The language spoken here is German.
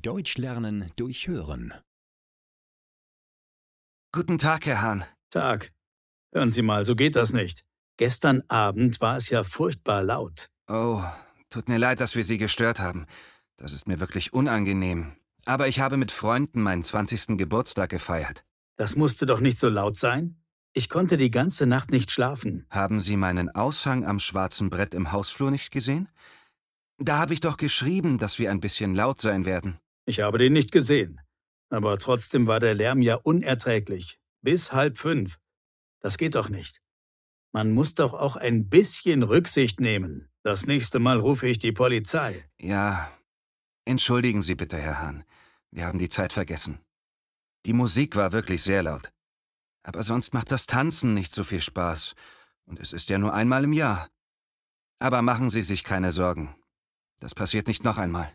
Deutsch lernen durch Hören. Guten Tag, Herr Hahn. Tag. Hören Sie mal, so geht das nicht. Gestern Abend war es ja furchtbar laut. Oh, tut mir leid, dass wir Sie gestört haben. Das ist mir wirklich unangenehm. Aber ich habe mit Freunden meinen 20. Geburtstag gefeiert. Das musste doch nicht so laut sein? Ich konnte die ganze Nacht nicht schlafen. Haben Sie meinen Aushang am schwarzen Brett im Hausflur nicht gesehen? Da habe ich doch geschrieben, dass wir ein bisschen laut sein werden. Ich habe den nicht gesehen. Aber trotzdem war der Lärm ja unerträglich. Bis 4:30. Das geht doch nicht. Man muss doch auch ein bisschen Rücksicht nehmen. Das nächste Mal rufe ich die Polizei. Ja, entschuldigen Sie bitte, Herr Hahn. Wir haben die Zeit vergessen. Die Musik war wirklich sehr laut. Aber sonst macht das Tanzen nicht so viel Spaß. Und es ist ja nur einmal im Jahr. Aber machen Sie sich keine Sorgen. Das passiert nicht noch einmal.